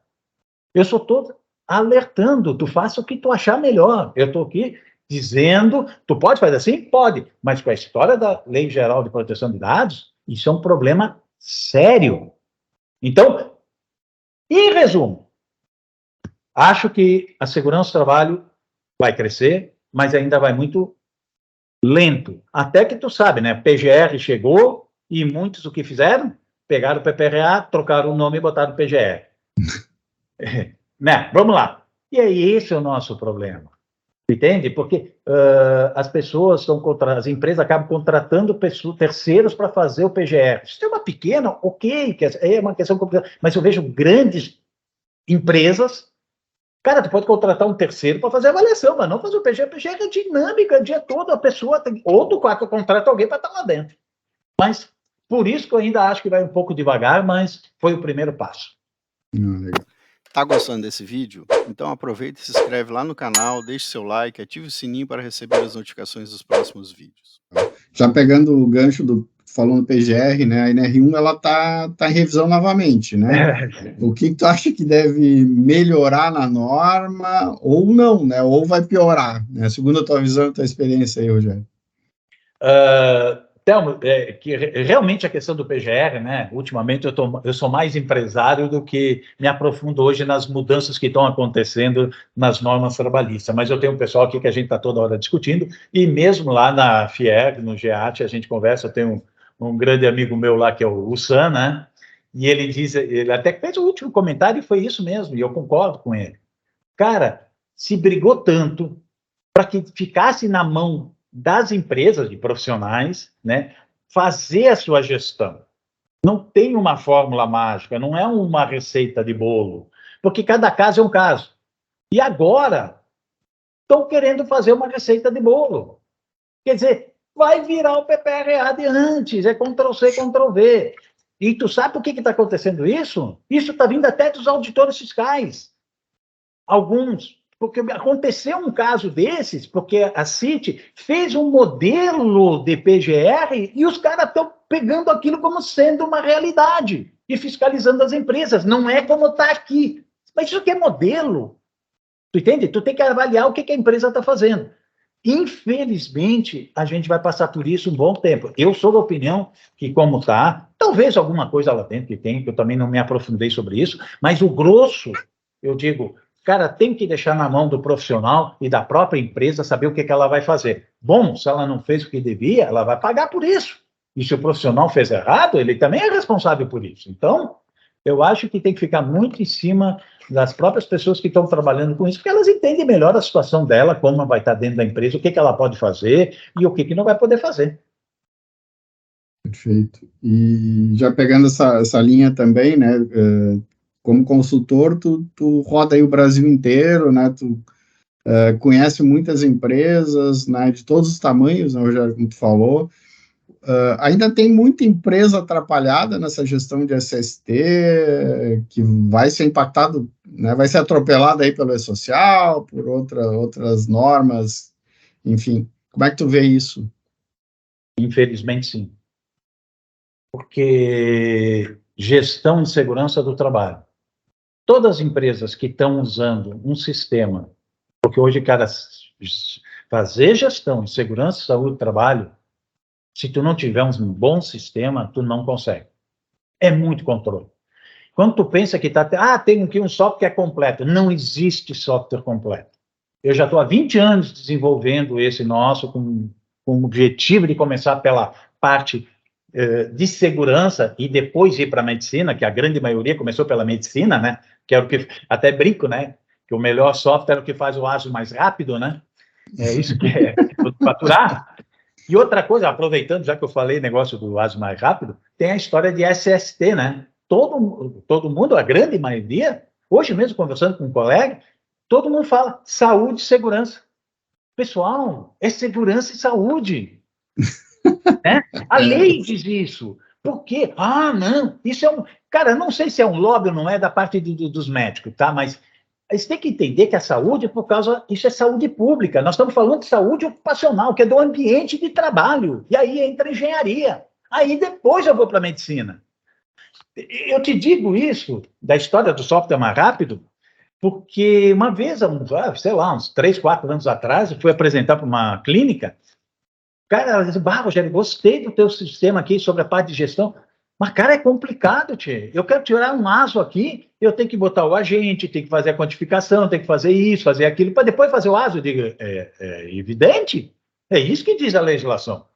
Eu só estou alertando, tu faça o que tu achar melhor. Eu estou aqui dizendo, tu pode fazer assim? Pode, mas com a história da Lei Geral de Proteção de Dados, isso é um problema sério. Então, em resumo, acho que a segurança do trabalho vai crescer, mas ainda vai muito lento. Até que tu sabe, né? PGR chegou e muitos o que fizeram? Pegaram o PPRA, trocaram o nome e botaram o PGR. Né? Vamos lá. E aí, esse é o nosso problema. Entende? Porque as pessoas as empresas acabam contratando terceiros para fazer o PGR. Se tem uma pequena, ok, que é uma questão complicada, mas eu vejo grandes empresas, cara, tu pode contratar um terceiro para fazer a avaliação, mas não fazer o PGR. O PGR é dinâmica, o dia todo, a pessoa tem, ou tu contrata alguém para estar lá dentro. Mas, por isso que eu ainda acho que vai um pouco devagar, mas foi o primeiro passo. Legal. Tá gostando desse vídeo? Então aproveita e se inscreve lá no canal, deixe seu like, ative o sininho para receber as notificações dos próximos vídeos. Já pegando o gancho falando PGR, né, a NR1 ela tá em revisão novamente, né? O que tu acha que deve melhorar na norma ou não, né? Ou vai piorar, né? Segundo a tua visão, a tua experiência aí, Rogério. Thelma, que realmente a questão do PGR, né? Ultimamente eu sou mais empresário do que me aprofundo hoje nas mudanças que estão acontecendo nas normas trabalhistas. Mas eu tenho um pessoal aqui que a gente está toda hora discutindo, e mesmo lá na FIEG, no GEAT, a gente conversa. Eu tenho um grande amigo meu lá, que é o Sam, né? E ele até fez o último comentário e foi isso mesmo, e eu concordo com ele. Cara, se brigou tanto para que ficasse na mão das empresas de profissionais, né, fazer a sua gestão. Não tem uma fórmula mágica, não é uma receita de bolo, porque cada caso é um caso. E agora estão querendo fazer uma receita de bolo. Quer dizer, vai virar o PPRA de antes, é Ctrl-C, Ctrl-V. E tu sabe por que está acontecendo isso? Isso está vindo até dos auditores fiscais. Alguns, porque aconteceu um caso desses, porque a CIT fez um modelo de PGR e os caras estão pegando aquilo como sendo uma realidade e fiscalizando as empresas. Não é como está aqui. Mas isso aqui é modelo. Tu entende? Tu tem que avaliar o que a empresa está fazendo. Infelizmente, a gente vai passar por isso um bom tempo. Eu sou da opinião que, como está, talvez alguma coisa lá dentro que tem, que eu também não me aprofundei sobre isso, mas o grosso, eu digo, cara, tem que deixar na mão do profissional e da própria empresa saber o que ela vai fazer. Bom, se ela não fez o que devia, ela vai pagar por isso. E se o profissional fez errado, ele também é responsável por isso. Então, eu acho que tem que ficar muito em cima das próprias pessoas que estão trabalhando com isso, porque elas entendem melhor a situação dela, como vai estar dentro da empresa, o que ela pode fazer e o que não vai poder fazer. Perfeito. E já pegando essa linha também, né, como consultor, tu roda aí o Brasil inteiro, né, tu conhece muitas empresas, né, de todos os tamanhos, né, já como tu falou. Ainda tem muita empresa atrapalhada nessa gestão de SST, que vai ser impactado, né, vai ser atropelada aí pelo E-Social, por outras normas, enfim. Como é que tu vê isso? Infelizmente, sim. Porque gestão de segurança do trabalho. Todas as empresas que estão usando um sistema, porque hoje, cara, fazer gestão de segurança e saúde do trabalho, se tu não tiver um bom sistema, tu não consegue. É muito controle. Quando tu pensa que tem aqui um software que é completo, não existe software completo. Eu já estou há 20 anos desenvolvendo esse nosso com o objetivo de começar pela parte de segurança e depois ir para a medicina, que a grande maioria começou pela medicina, né? Que é o que até brinco, né? Que o melhor software é o que faz o ASO mais rápido, né? É isso que é faturar. E outra coisa, aproveitando, já que eu falei negócio do ASO mais rápido, tem a história de SST, né? Todo mundo, a grande maioria, hoje mesmo conversando com um colega, todo mundo fala saúde e segurança. Pessoal, é segurança e saúde. Né? A lei diz isso. Por quê? Ah, não, isso é um... Cara, não sei se é um lobby ou não é da parte dos médicos, tá? Mas eles têm que entender que a saúde é por causa... Isso é saúde pública. Nós estamos falando de saúde ocupacional, que é do ambiente de trabalho. E aí entra a engenharia. Aí depois eu vou para a medicina. Eu te digo isso, da história do software mais rápido, porque uma vez, sei lá, uns 3, 4 anos atrás, eu fui apresentar para uma clínica. Cara, ela disse, Rogério, gostei do teu sistema aqui sobre a parte de gestão, mas, cara, é complicado, tchê. Eu quero tirar um ASO aqui, eu tenho que botar o agente, tenho que fazer a quantificação, tenho que fazer isso, fazer aquilo, para depois fazer o ASO. Eu digo, é evidente, é isso que diz a legislação.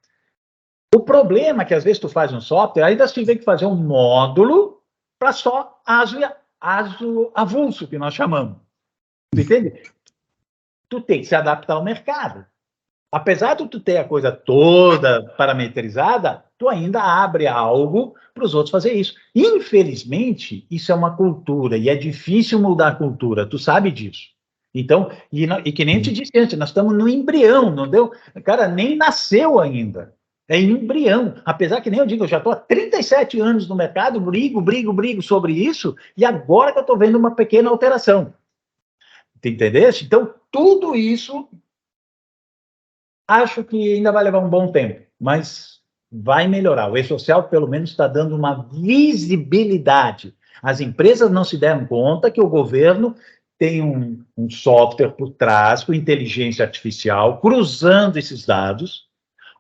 O problema é que, às vezes, tu faz um software, ainda tu tem que fazer um módulo para só ASO avulso, que nós chamamos. Tu entende? Tu tem que se adaptar ao mercado. Apesar de tu ter a coisa toda parametrizada, tu ainda abre algo para os outros fazer isso. Infelizmente, isso é uma cultura, e é difícil mudar a cultura, tu sabe disso. Então, e que nem eu te disse antes, nós estamos no embrião, não deu? Cara, nem nasceu ainda. É embrião. Apesar que nem eu digo, eu já estou há 37 anos no mercado, brigo sobre isso, e agora que eu estou vendo uma pequena alteração. Entendeste? Então, tudo isso acho que ainda vai levar um bom tempo, mas vai melhorar. O E-Social, pelo menos, está dando uma visibilidade. As empresas não se deram conta que o governo tem um software por trás, com inteligência artificial, cruzando esses dados.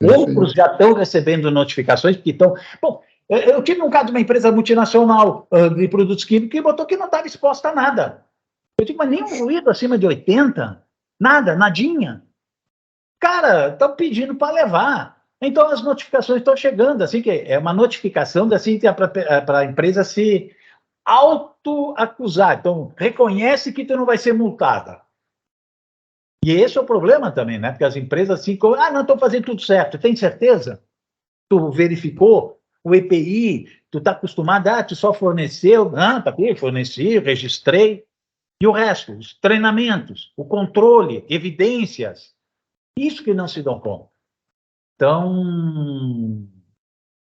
Outros já estão recebendo notificações, porque estão... Bom, eu tive um caso de uma empresa multinacional de produtos químicos que botou que não estava exposta a nada. Eu digo, mas nem um ruído acima de 80? Nada, nadinha. Cara, estão pedindo para levar. Então, as notificações estão chegando, assim, que é uma notificação assim, para a empresa se autoacusar. Então, reconhece que tu não vai ser multada. E esse é o problema também, né? Porque as empresas assim, não, estou fazendo tudo certo. Tem certeza? Tu verificou o EPI, Tu está acostumado, tu só forneceu, tá aqui, forneci, registrei, e o resto, os treinamentos, o controle, evidências, isso que não se dão conta. Então,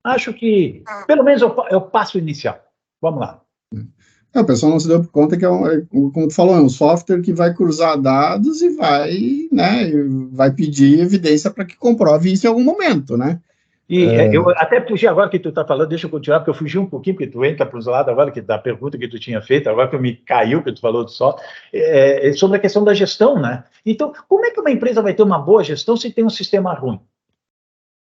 acho que, pelo menos, é o passo inicial. Vamos lá. O pessoal não se deu por conta que como tu falou, é um software que vai cruzar dados e vai pedir evidência para que comprove isso em algum momento, né? E eu até fugi agora que tu está falando, deixa eu continuar, porque eu fugi um pouquinho, porque tu entra para os lados agora da pergunta que tu tinha feito, agora que me caiu, que tu falou do software, sobre a questão da gestão, né? Então, como é que uma empresa vai ter uma boa gestão se tem um sistema ruim?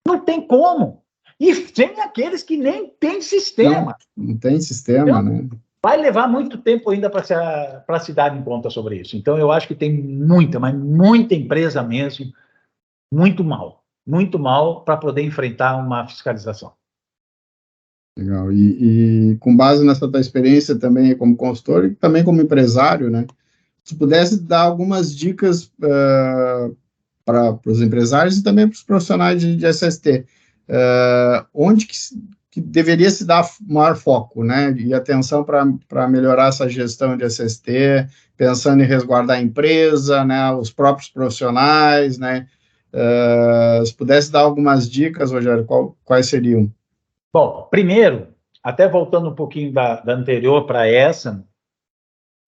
Não tem como. E tem aqueles que nem têm sistema. Não tem sistema, então, né? Vai levar muito tempo ainda para se dar em conta sobre isso. Então, eu acho que tem muita, mas muita empresa mesmo, muito mal para poder enfrentar uma fiscalização. Legal. E com base nessa tua experiência também como consultor e também como empresário, né? Se pudesse dar algumas dicas para os empresários e também para os profissionais de SST, onde que deveria se dar maior foco, né? E atenção para melhorar essa gestão de SST, pensando em resguardar a empresa, né? Os próprios profissionais, né? Se pudesse dar algumas dicas, Rogério, quais seriam? Bom, primeiro, até voltando um pouquinho da anterior para essa,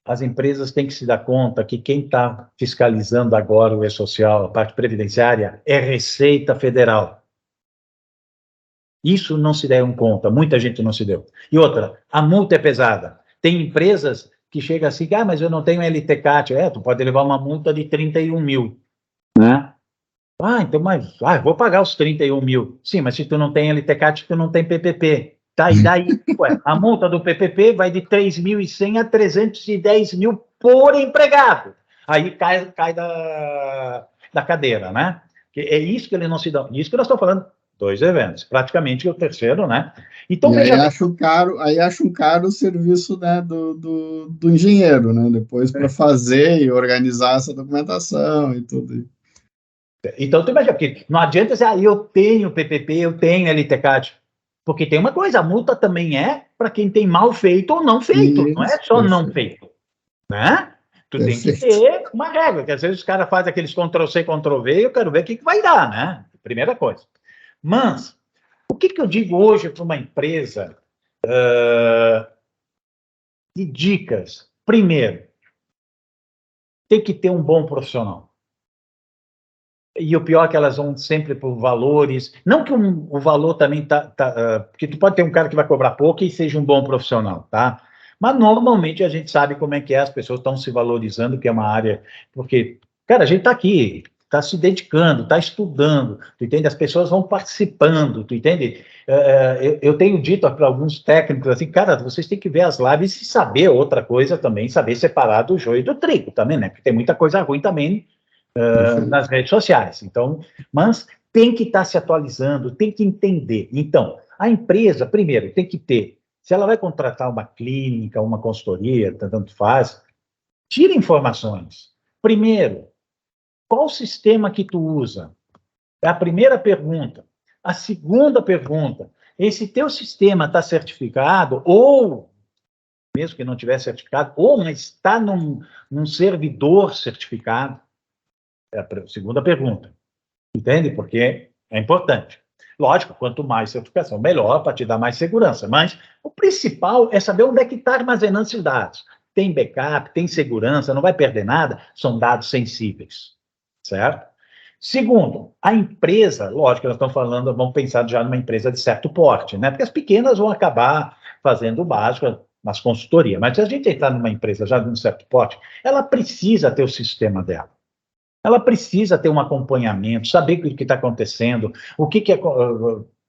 as empresas têm que se dar conta que quem está fiscalizando agora o E-Social, a parte previdenciária, é Receita Federal. Isso não se deram conta, muita gente não se deu. E outra, a multa é pesada. Tem empresas que chegam assim, mas eu não tenho LTCAT. Tu pode levar uma multa de 31 mil, né? Então, vou pagar os 31 mil. Sim, mas se tu não tem LTCAT, tu não tem PPP. Tá, e daí, a multa do PPP vai de 3.100 a 310 mil por empregado. Aí cai da cadeira, né? É isso que eles não se dão. Isso que nós estamos falando, 2 eventos, praticamente o terceiro, né? Então, e aí acho caro o serviço, né, do engenheiro, né? Depois para fazer e organizar essa documentação e tudo. Então, tu imagina, porque não adianta dizer, eu tenho PPP, eu tenho LTCAT. Porque tem uma coisa, a multa também é para quem tem mal feito ou não feito, não é só não feito, né? Tu tem que ter uma regra, que às vezes os caras fazem aqueles Ctrl-C, Ctrl-V, e eu quero ver o que vai dar, né? Primeira coisa. Mas, o que eu digo hoje para uma empresa de dicas? Primeiro, tem que ter um bom profissional. E o pior é que elas vão sempre por valores. Não que o valor também porque tu pode ter um cara que vai cobrar pouco e seja um bom profissional, tá? Mas normalmente a gente sabe como é que as pessoas estão se valorizando, que é uma área. Porque, cara, a gente está aqui, está se dedicando, está estudando, tu entende? As pessoas vão participando, tu entende? Eu tenho dito para alguns técnicos assim, cara, vocês têm que ver as lives e saber outra coisa também, saber separar do joio e do trigo também, né? Porque tem muita coisa ruim também nas redes sociais. Então, mas tem que estar se atualizando, tem que entender. Então, a empresa, primeiro, tem que ter, se ela vai contratar uma clínica, uma consultoria, tanto faz, tira informações. Primeiro, qual sistema que tu usa? É a primeira pergunta. A segunda pergunta, esse teu sistema está certificado ou, mesmo que não tiver certificado, ou mas está num servidor certificado? É a segunda pergunta. Entende? Porque é importante. Lógico, quanto mais certificação, melhor, para te dar mais segurança. Mas o principal é saber onde é que está armazenando esses dados. Tem backup, tem segurança, não vai perder nada, são dados sensíveis. Certo? Segundo, a empresa, lógico, nós estamos falando, vamos pensar já numa empresa de certo porte, né? Porque as pequenas vão acabar fazendo o básico nas consultorias. Mas se a gente entrar numa empresa já de um certo porte, ela precisa ter o sistema dela. Ela precisa ter um acompanhamento, saber o que está acontecendo, o que é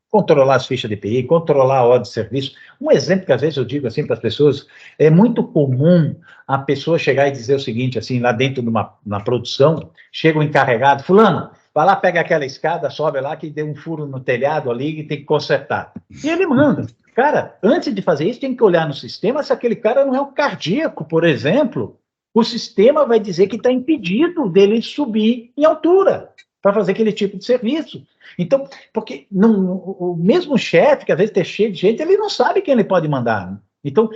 controlar as fichas de EPI, controlar a ordem de serviço. Um exemplo que às vezes eu digo assim para as pessoas, é muito comum a pessoa chegar e dizer o seguinte, assim, lá dentro na produção, chega o encarregado, fulano, vai lá, pega aquela escada, sobe lá, que deu um furo no telhado ali e tem que consertar. E ele manda. Cara, antes de fazer isso, tem que olhar no sistema se aquele cara não é um cardíaco, por exemplo. O sistema vai dizer que está impedido dele subir em altura. para fazer aquele tipo de serviço. Então, porque o mesmo chefe, que às vezes está cheio de gente, ele não sabe quem ele pode mandar. Então,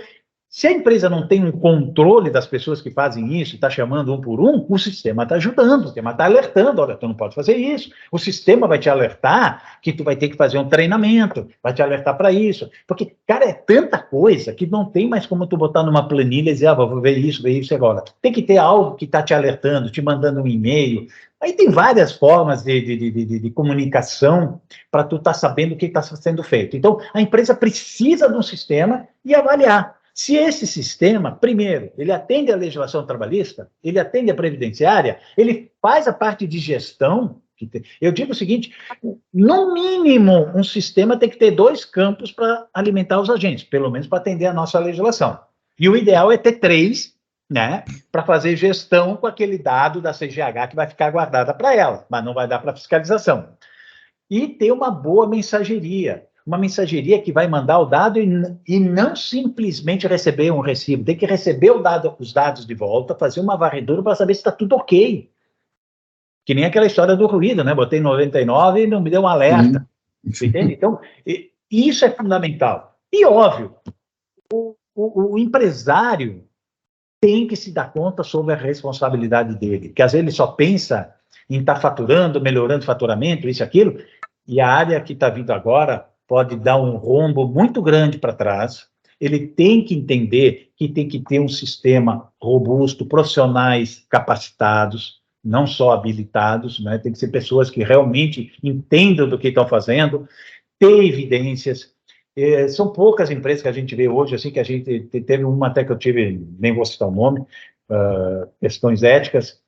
se a empresa não tem um controle das pessoas que fazem isso, está chamando um por um, o sistema está ajudando, o sistema está alertando, olha, tu não pode fazer isso. O sistema vai te alertar que tu vai ter que fazer um treinamento, vai te alertar para isso. Porque, cara, é tanta coisa que não tem mais como tu botar numa planilha e dizer, vou ver isso agora. Tem que ter algo que está te alertando, te mandando um e-mail. Aí tem várias formas de comunicação para tu estar sabendo o que está sendo feito. Então, a empresa precisa de um sistema e avaliar. Se esse sistema, primeiro, ele atende à legislação trabalhista, ele atende à previdenciária, ele faz a parte de gestão. Eu digo o seguinte, no mínimo, um sistema tem que ter 2 campos para alimentar os agentes, pelo menos para atender a nossa legislação. E o ideal é ter 3, né, para fazer gestão com aquele dado da CGH que vai ficar guardada para ela, mas não vai dar para fiscalização. E ter uma boa mensageria. Uma mensageria que vai mandar o dado e não simplesmente receber um recibo. Tem que receber os dados de volta, fazer uma varredura para saber se está tudo ok. Que nem aquela história do ruído, né? Botei 99 e não me deu um alerta. Entende? Então, isso é fundamental. E, óbvio, o empresário tem que se dar conta sobre a responsabilidade dele. Porque, às vezes, ele só pensa em estar faturando, melhorando o faturamento, isso e aquilo, e a área que está vindo agora pode dar um rombo muito grande para trás. Ele tem que entender que tem que ter um sistema robusto, profissionais capacitados, não só habilitados, né? Tem que ser pessoas que realmente entendam do que estão fazendo, ter evidências. São poucas empresas que a gente vê hoje, assim, que a gente teve uma até que eu tive, nem vou citar o nome, questões éticas,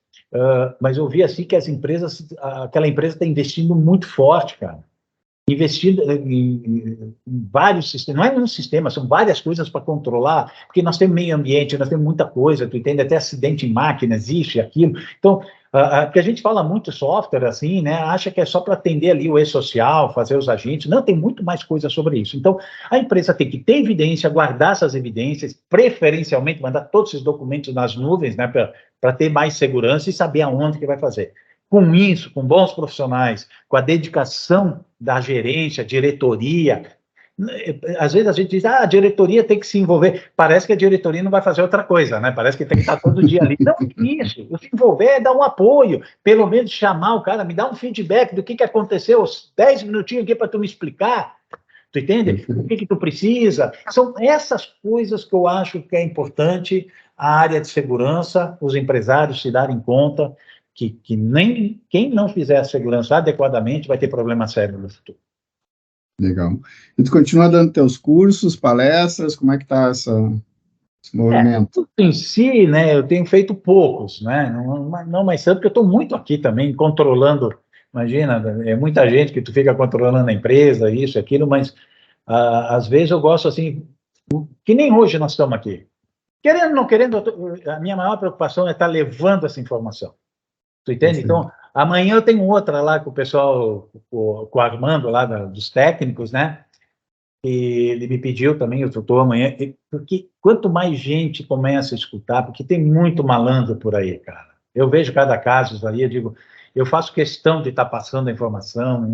mas eu vi assim que as empresas, aquela empresa está investindo muito forte, cara. Investindo em vários sistemas, não é um sistema, são várias coisas para controlar, porque nós temos meio ambiente, nós temos muita coisa, tu entende, até acidente em máquinas, isso e aquilo. Então, porque a gente fala muito software, assim, né, acha que é só para atender ali o e-social, fazer os agentes, não, tem muito mais coisa sobre isso. Então, a empresa tem que ter evidência, guardar essas evidências, preferencialmente mandar todos esses documentos nas nuvens, né, para ter mais segurança e saber aonde que vai fazer. Com isso, com bons profissionais, com a dedicação da gerência, diretoria, às vezes a gente diz, a diretoria tem que se envolver, parece que a diretoria não vai fazer outra coisa, né? Parece que tem que estar todo dia ali. Não, isso, se envolver é dar um apoio, pelo menos chamar o cara, me dar um feedback do que aconteceu, 10 minutinhos aqui para tu me explicar, tu entende? O que tu precisa? São essas coisas que eu acho que é importante a área de segurança, os empresários se darem conta que nem quem não fizer a segurança adequadamente vai ter problema sério no futuro. Legal. E tu continua dando teus cursos, palestras, como é que está esse movimento? Em si, né, eu tenho feito poucos, né, não mais tanto, porque eu estou muito aqui também, controlando, imagina, é muita gente que tu fica controlando a empresa, isso, aquilo, mas às vezes eu gosto assim, que nem hoje nós estamos aqui. Querendo ou não querendo, a minha maior preocupação é estar levando essa informação. Tu entende? Sim. Então, amanhã eu tenho outra lá com o pessoal, com o Armando lá dos técnicos, né? E ele me pediu também, eu estou amanhã, porque quanto mais gente começa a escutar, porque tem muito malandro por aí, cara. Eu vejo cada caso aí, eu digo, eu faço questão de estar passando a informação,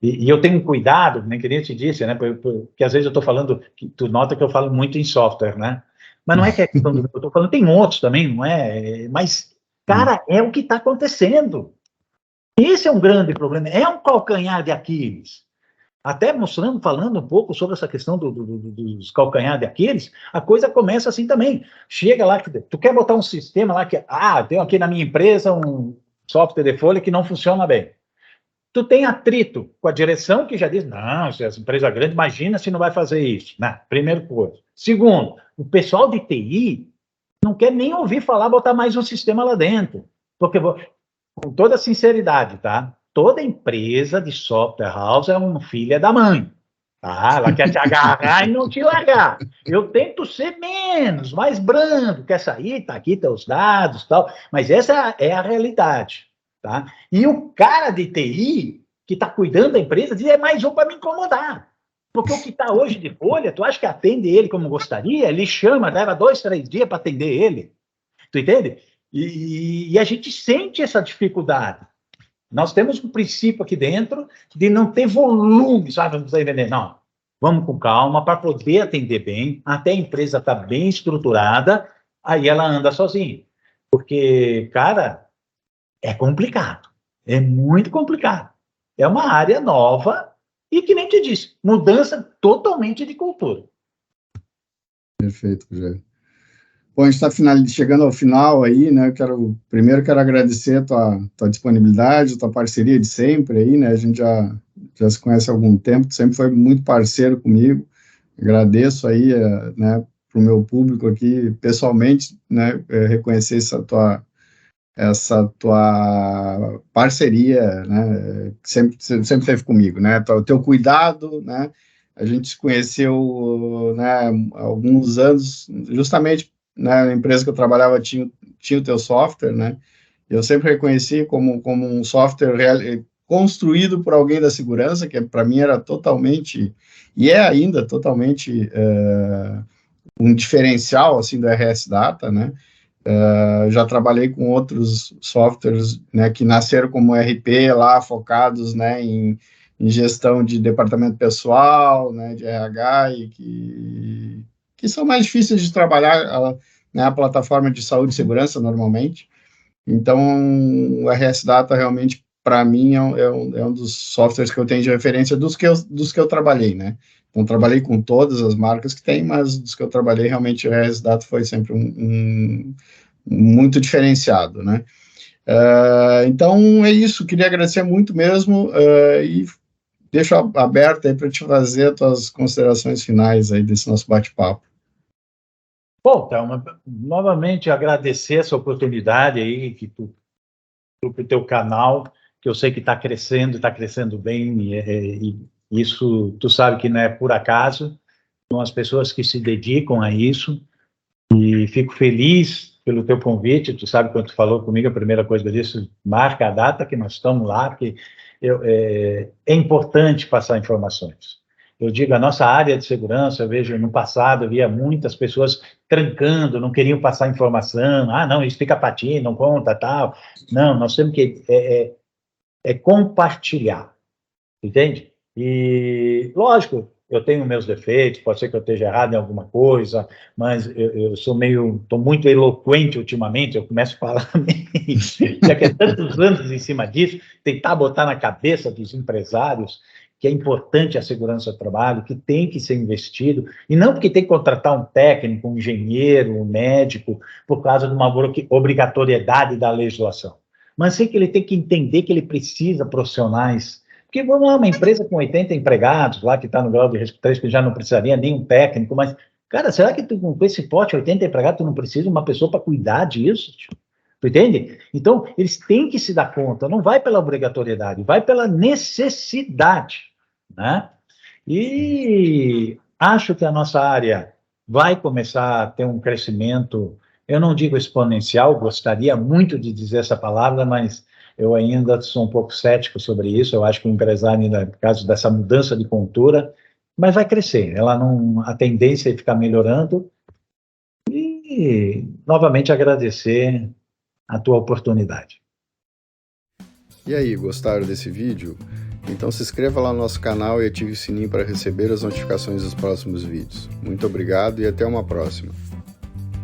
e eu tenho cuidado, nem que nem eu te disse, né? Porque às vezes eu estou falando, tu nota que eu falo muito em software, né? Mas não é que é questão do que eu estou falando, tem outros também, não é? Mas cara, é o que está acontecendo. Esse é um grande problema, é um calcanhar de Aquiles. Até mostrando, falando um pouco sobre essa questão dos calcanhar de Aquiles, a coisa começa assim também. Chega lá, tu quer botar um sistema lá que, tenho aqui na minha empresa um software de folha que não funciona bem. Tu tem atrito com a direção que já diz, não, se essa empresa grande, imagina se não vai fazer isso. Não, primeiro coisa. Segundo, o pessoal de TI não quer nem ouvir falar botar mais um sistema lá dentro. Porque, com toda sinceridade, tá? Toda empresa de software house é uma filha da mãe. Tá? Ela quer te agarrar e não te largar. Eu tento ser menos, mais brando. Quer sair? Tá aqui teus dados, tal. Mas essa é a realidade, tá? E o cara de TI que está cuidando da empresa diz, é mais um para me incomodar. Porque o que está hoje de folha, tu acha que atende ele como gostaria? Ele chama, leva 2, 3 dias para atender ele. Tu entende? E a gente sente essa dificuldade. Nós temos um princípio aqui dentro de não ter volume, sabe? Não precisa vender, não. Vamos com calma para poder atender bem, até a empresa estar bem estruturada, aí ela anda sozinha. Porque, cara, é complicado. É muito complicado. É uma área nova e, que nem te disse, mudança totalmente de cultura. Perfeito, Rogério. Bom, a gente está chegando ao final aí, né? Primeiro quero agradecer a tua disponibilidade, a tua parceria de sempre aí, né? A gente já se conhece há algum tempo, tu sempre foi muito parceiro comigo. Agradeço aí, né, para o meu público aqui, pessoalmente, né, reconhecer essa tua parceria, né, que sempre esteve comigo, né? O teu cuidado, né? A gente se conheceu, né, há alguns anos, justamente, né, na empresa que eu trabalhava tinha o teu software, né? Eu sempre reconheci como um software construído por alguém da segurança, que para mim era totalmente, e é ainda totalmente um diferencial, assim, do RS Data, né? Já trabalhei com outros softwares, né, que nasceram como RP lá, focados, né, em gestão de departamento pessoal, né, de RH, e que são mais difíceis de trabalhar, né, a plataforma de saúde e segurança, normalmente. Então, o RS Data, realmente, para mim, é um dos softwares que eu tenho de referência dos que eu trabalhei, né. Então, trabalhei com todas as marcas que tem, mas dos que eu trabalhei, realmente, o RS Data foi sempre muito diferenciado, né. Então, é isso. Queria agradecer muito mesmo, e deixo aberto aí para te fazer as tuas considerações finais aí desse nosso bate-papo. Bom, Thelma, novamente agradecer essa oportunidade aí que o teu canal, que eu sei que está crescendo bem, e isso tu sabe que não é por acaso, são as pessoas que se dedicam a isso, e fico feliz pelo teu convite. Tu sabe, quando tu falou comigo, a primeira coisa que eu disse, marca a data que nós estamos lá, porque é importante passar informações. Eu digo, a nossa área de segurança, eu vejo no passado, eu via muitas pessoas trancando, não queriam passar informação, não, isso fica para ti, não conta, tal. Não, nós temos que compartilhar, entende? E, lógico, eu tenho meus defeitos, pode ser que eu esteja errado em alguma coisa, mas eu estou muito eloquente ultimamente, eu começo a falar, já que é tantos anos em cima disso, tentar botar na cabeça dos empresários que é importante a segurança do trabalho, que tem que ser investido, e não porque tem que contratar um técnico, um engenheiro, um médico, por causa de uma obrigatoriedade da legislação, mas sim que ele tem que entender que ele precisa profissionais. Porque, vamos lá, uma empresa com 80 empregados, lá que está no grau de risco 3, que já não precisaria nem um técnico, mas, cara, será que com esse pote, 80 empregados, tu não precisa de uma pessoa para cuidar disso? Tu entende? Então, eles têm que se dar conta, não vai pela obrigatoriedade, vai pela necessidade, né? E acho que a nossa área vai começar a ter um crescimento, eu não digo exponencial, gostaria muito de dizer essa palavra, mas eu ainda sou um pouco cético sobre isso. Eu acho que o empresário, ainda, por causa dessa mudança de cultura, mas vai crescer. A tendência é ficar melhorando. E, novamente, agradecer a tua oportunidade. E aí, gostaram desse vídeo? Então se inscreva lá no nosso canal e ative o sininho para receber as notificações dos próximos vídeos. Muito obrigado e até uma próxima.